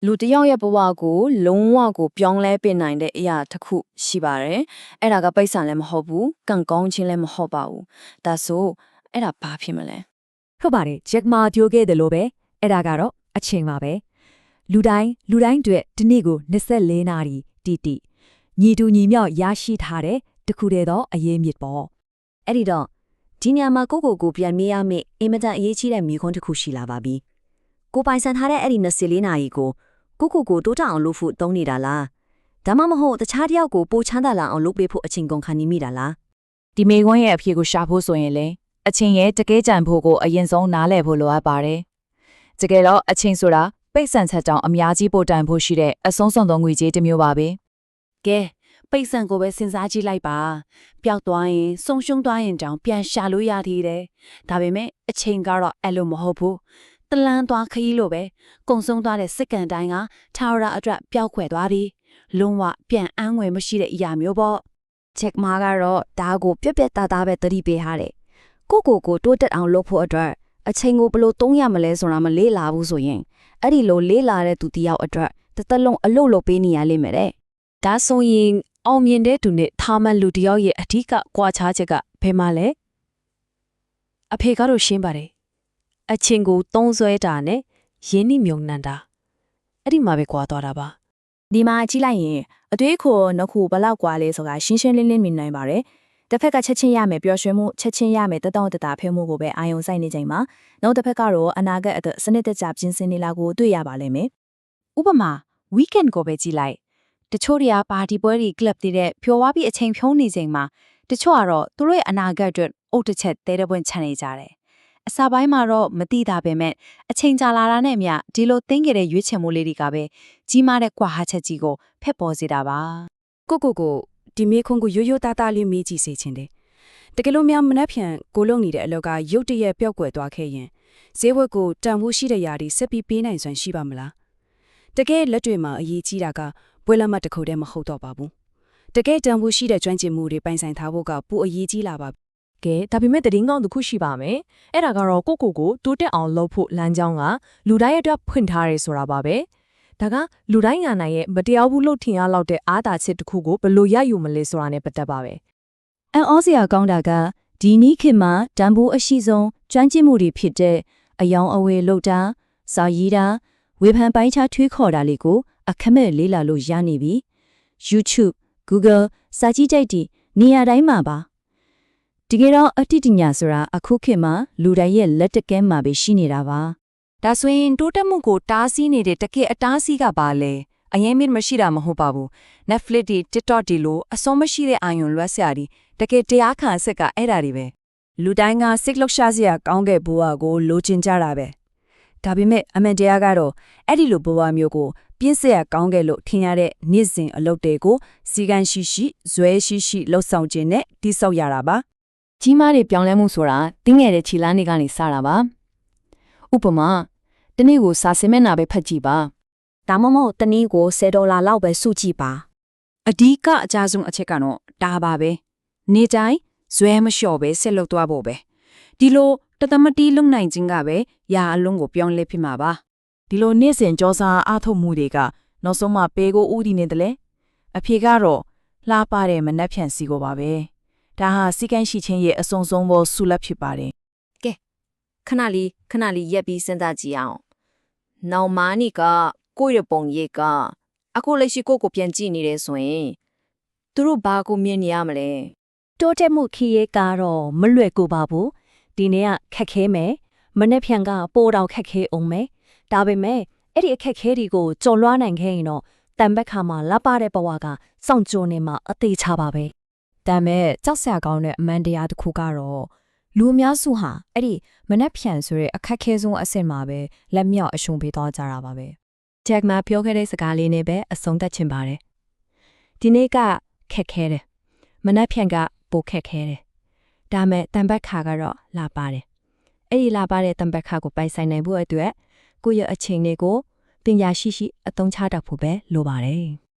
လူတစ်ယောက်ရဲ့ဘဝကိုလုံးဝကိုပြောင်းလဲပေးနိုင်တဲ့အရာတစ်ခုရှိပါတယ်။အဲ့ဒါကပိတ်ဆံလည်းမဟုတ်ဘူး၊ကံကောင်းခြင်းလည်းမဟုတ်ပါဘူး။ဒါဆိုအဲ့ဒါဘာဖြစ်မလဲ ဟုတ်ပါတယ်ဂျက်မာပြောခဲ့တယ်လို့ပဲအဲ့ဒါကတော့အချိန်ပါပဲလူတိုင်းတွေဒီနေ့ကို24နာရီတီညီတူညီမြောက်ရရှိထားတဲ့တခုတည်းသောအရေးမြစ်ပေါ့အဲ့ဒီတော့ဒီညမှာကိုပြန်မေးရမယ့်အင်မတန်အရေးကြီးတဲ့မိခွန်းတစ်ခုရှိလာပါပြီကိုပိုင်ဆန်ထားတဲ့အဲ့ဒီ24နာရီကိုတိုးတက်အောင်လုပ်ဖို့သုံးနေတာလားဒါမှမဟုတ်တခြားတယောက်ကိုပိုချမ်းသာလာအောင်လုပ်ပေးဖို့အချိန်ကုန်ခံနေမိတာလား ဒီမေခွန်းရဲ့အဖြေကိုရှာဖို့ဆိုရင်လေအချင်းရဲ့တကယ်ကြံဖို့ကိုအရင်ဆုံးနားလည်ဖို့လိုအပ်ပါတယ်။တကယ်တော့အချင်းဆိုတာပိတ်ဆန်ချက်ကြောင့်အများကြီးပိုတန်ဖို့ရှိတဲ့အဆုံးစွန်သောငွေကြေးတစ်မျိုးပါပဲ ကဲပိတ်ဆန်ကိုပဲစဉ်းစားကြည့်လိုက်ပါပျောက်သွားရင်ဆုံးရှုံးသွားရင်တောင်ပြန်ရှာလို့ရသေးတယ်ဒါပေမဲ့အချိန်ကတော့အဲ့လိုမဟုတ်ဘူးတလန်းသွားခရီးလိုပဲကုံဆုံးသွားတဲ့စစ်ကန်တိုင်းကထာဝရအတွက်ပျောက်ခွဲသွားပြီလုံးဝပြန်အန်းငွေမရှိတဲ့အရာမျိုးပေါ့ ချက်မာကတော့ဒါကိုပြက်ပြက်သားသားပဲသတိပေးထားတယ်ကိုတိုးတက်အောင်လုပ်ဖို့အတွက်အချိန်ကိုဘယ်လိုသုံးရမလဲဆိုတာမလေးလာဘူးဆိုရင်အဲ့ဒီလိုလေးလာတဲ့သူတယောက်အတွက်တစ်သက်လုံးအလုပ်လုပ်ပေးနေရလိမ့်မယ်တဲ့ ဒါဆိုရင်အောင်မြင်တဲ့သူနဲ့ထားမှန်လူတယောက်ရဲ့အဓိကကွာခြားချက်ကဘယ်မှာလဲအဖေကတော့ရှင်းပါတယ်အချင်းကိုသုံးဆွဲတာနဲ့ရင်းနှီးမြုံနှံတာအဲ့ဒီမှာပဲကွာသွားတာပါ ဒီမှာကြည့်လိုက်ရင်အတွေးခေါ်နှခုဘလောက်กว่าလဲဆိုတာရှင်းရှင်းလင်းလင်းမြင်နိုင်ပါတယ်။တစ်ဖက်ကချက်ချင်းရမယ်ပျော်ရွှင်မှုချက်ချင်းရမယ်တတောင့်တတာဖဲမှုကိုပဲအာယုံစိုက်နေချိန်မှာနောက်တစ်ဖက်ကတော့အနာဂတ်အတွက်စနစ်တကျပြင်ဆင်နေလာကိုတွေ့ရပါလိမ့်မယ် ဥပမာ weekend ကိုပဲကြည့်လိုက်တချို့တွေကပါတီပွဲတွေ club တွေတဲ့ဖြော်ဝါးပြီးအချိန်ဖြုံးနေချိန်မှာတချို့ကတော့သူတို့ရဲ့အနာဂတ်အတွက်အုတ်တစ်ချက်တဲတဲ့ပွင့်ချန်နေကြတယ်အစာပိုင်းမှာတော့မတိတာပဲမဲ့အချိန်ကြာလာတာနဲ့အမျှဒီလိုသိငခဲ့တဲ့ရွေးချယ်မှုလေးတွေကပဲကြီးမားတဲ့ကွာဟချက်ကြီးကိုဖက်ပေါ်စေတာပါ ကိုဒီမေခွန်ကိုရိုးသားသားလေးမေးကြည့်စေချင်တယ်။တကယ်လို့များမနှက်ဖြန်ကိုလုံနေတဲ့အလောက်ကရုတ်တရက်ပျောက်ကွယ်သွားခဲ့ရင်ဈေးဝက်ကိုတန်ဖိုးရှိတဲ့ຢာတွေဆက်ပြီးပေးနိုင်စွမ်းရှိပါမလား။တကယ်လက်တွေမှာအရေးကြီးတာကပွဲလက်မှတ်တစ်ခုတည်းမဟုတ်တော့ပါဘူး။တကယ်တန်ဖိုးရှိတဲ့ကျွမ်းကျင်မှုတွေပိုင်ဆိုင်ထားဖို့ကပိုအရေးကြီးလာပါ ကဲဒါပေမဲ့တည်င်းကောင်းတစ်ခုရှိပါမယ်အဲ့ဒါကတော့ကိုတိုးတက်အောင်လုပ်ဖို့လမ်းကြောင်းကလူတိုင်းအတွက်ဖွင့်ထားရဲဆိုတာပါပဲဒါကလူတိုင်းညာနိုင်ရဲ့မတရားဘူးလို့ထင်ရလောက်တဲ့အားသာချက်တစ်ခုကိုဘယ်လိုရယူမလဲဆိုတာနဲ့ပတ်သက်ပါပဲ အန်အောစရာကောင်းတာကဒီနီးခေတ်မှာတန်ဖိုးအရှိဆုံးကျွမ်းကျင်မှုတွေဖြစ်တဲ့အယောင်အဝယ်လုပ်တာစာရေးတာဝေဖန်ပိုင်းခြားထွေးခေါ်တာလေးကိုအခမဲ့လေးလာလို့ရနေပြီ YouTube Google စာကြည့်တိုက်တီနေရာတိုင်းမှာပါတကယ်တော့အတ္တိညာဆိုတာအခုခေတ်မှာလူတိုင်းရဲ့လက်တကဲမှာပဲရှိနေတာပါ ဒါဆိုရင်တိုးတက်မှုကိုတားဆီးနေတဲ့တကယ်အတားဆီးကပါလေအရင်မြင့်မရှိတာမဟုတ်ပါဘူး Netflix တွေ TikTok တွေလိုအစုံမရှိတဲ့အာရုံလွှတ်စရာတွေတကယ်တရားခံဆက်ကအဲ့ဒါတွေပဲ လူတိုင်းကစိတ်လှုပ်ရှားစရာကောင်းတဲ့ဘဝကိုလိုချင်ကြတာပဲဒါပေမဲ့အမှန်တရားကတော့အဲ့ဒီလိုဘဝမျိုးကိုပြင်းစရာကောင်းခဲ့လို့ထင်ရတဲ့နေ့စဉ်အလုပ်တွေကိုစီကံရှိဇွဲရှိလှုပ်ဆောင်ခြင်းနဲ့တိဆောက်ရတာပါ ကြီးမားတဲ့ပြောင်းလဲမှုဆိုတာတင်းငယ်တဲ့ခြေလမ်းတွေကနေစတာပါဥပမာတနေ့ကိုစာစင်မျက်နှာပဲဖတ်ကြည့်ပါ ဒါမှမဟုတ်တနည်းကို$10လောက်ပဲစုကြည့်ပါ အဓိကအကြဆုံးအချက်ကတော့ဒါပါပဲနေတိုင်းဇွဲမလျှော့ပဲဆက်လုပ်သွားဖို့ပဲဒီလိုတသမတီးလုံနိုင်ခြင်းကပဲရာအလုံးကိုပြောင်းလဲဖြစ်မှာပါ ဒီလိုနေ့စဉ်ကြောစားအားထုတ်မှုတွေကနောက်ဆုံးမှပေကိုဥတည်နေတယ်လေအဖြေကတော့လှပတဲ့မနှက်ဖြန်စီကိုပါပဲဒါဟာစီကန်းရှိချင်းရဲ့အစုံဆုံးသောဆုလက်ဖြစ်ပါတယ် ခဏလေးရက်ပြီးစဉ်းစားကြည့်အောင်နောက်မာနီကကိုယ့်ရဲ့ပုံရိပ်ကအခုလက်ရှိကိုပြန်ကြည့်နေတယ်ဆိုရင်သူတို့ဘာကိုမြင်နေရမလဲ တိုးတက်မှုခီးရဲကတော့မလွယ်ကူပါဘူးဒီနေ့ကခက်ခဲမယ်မနေ့ဖြန်ကပိုးတော်ခက်ခဲအောင်မယ်ဒါပေမဲ့အဲ့ဒီအခက်ခဲတွေကိုကြော်လွှားနိုင်ခဲ့ရင်တော့တန်ဘက်ခါမှာလပ်ပါတဲ့ဘဝကစောင့်ကြိုနေမှာအသေးချပါပဲဒါမဲ့ကြောက်စရာကောင်းတဲ့အမှန်တရားတစ်ခုကတော့လူအများစုဟာအဲ့ဒီမနှက်ဖြန်ဆိုတဲ့အခက်ခဲဆုံးအဆင့်မှာပဲလက်မြောက်အရှုံးပေးသွားကြတာပါပဲဂျက်မှာပြောခဲ့တဲ့စကားလေးနဲ့ပဲအဆုံးသတ်ချင်ပါတယ်ဒီနေ့ကခက်ခဲတယ်မနှက်ဖြန်ကပိုခက်ခဲတယ်ဒါမဲ့တန်ဘက်ခါကတော့လာပါတယ်အဲ့ဒီလာပါတဲ့တန်ဘက်ခါကိုပိုင်ဆိုင်နိုင်ဖို့အတွက်ကိုယ့်ရဲ့အချိန်လေးကိုပညာရှိအသုံးချတတ်ဖို့ပဲလိုပါတယ်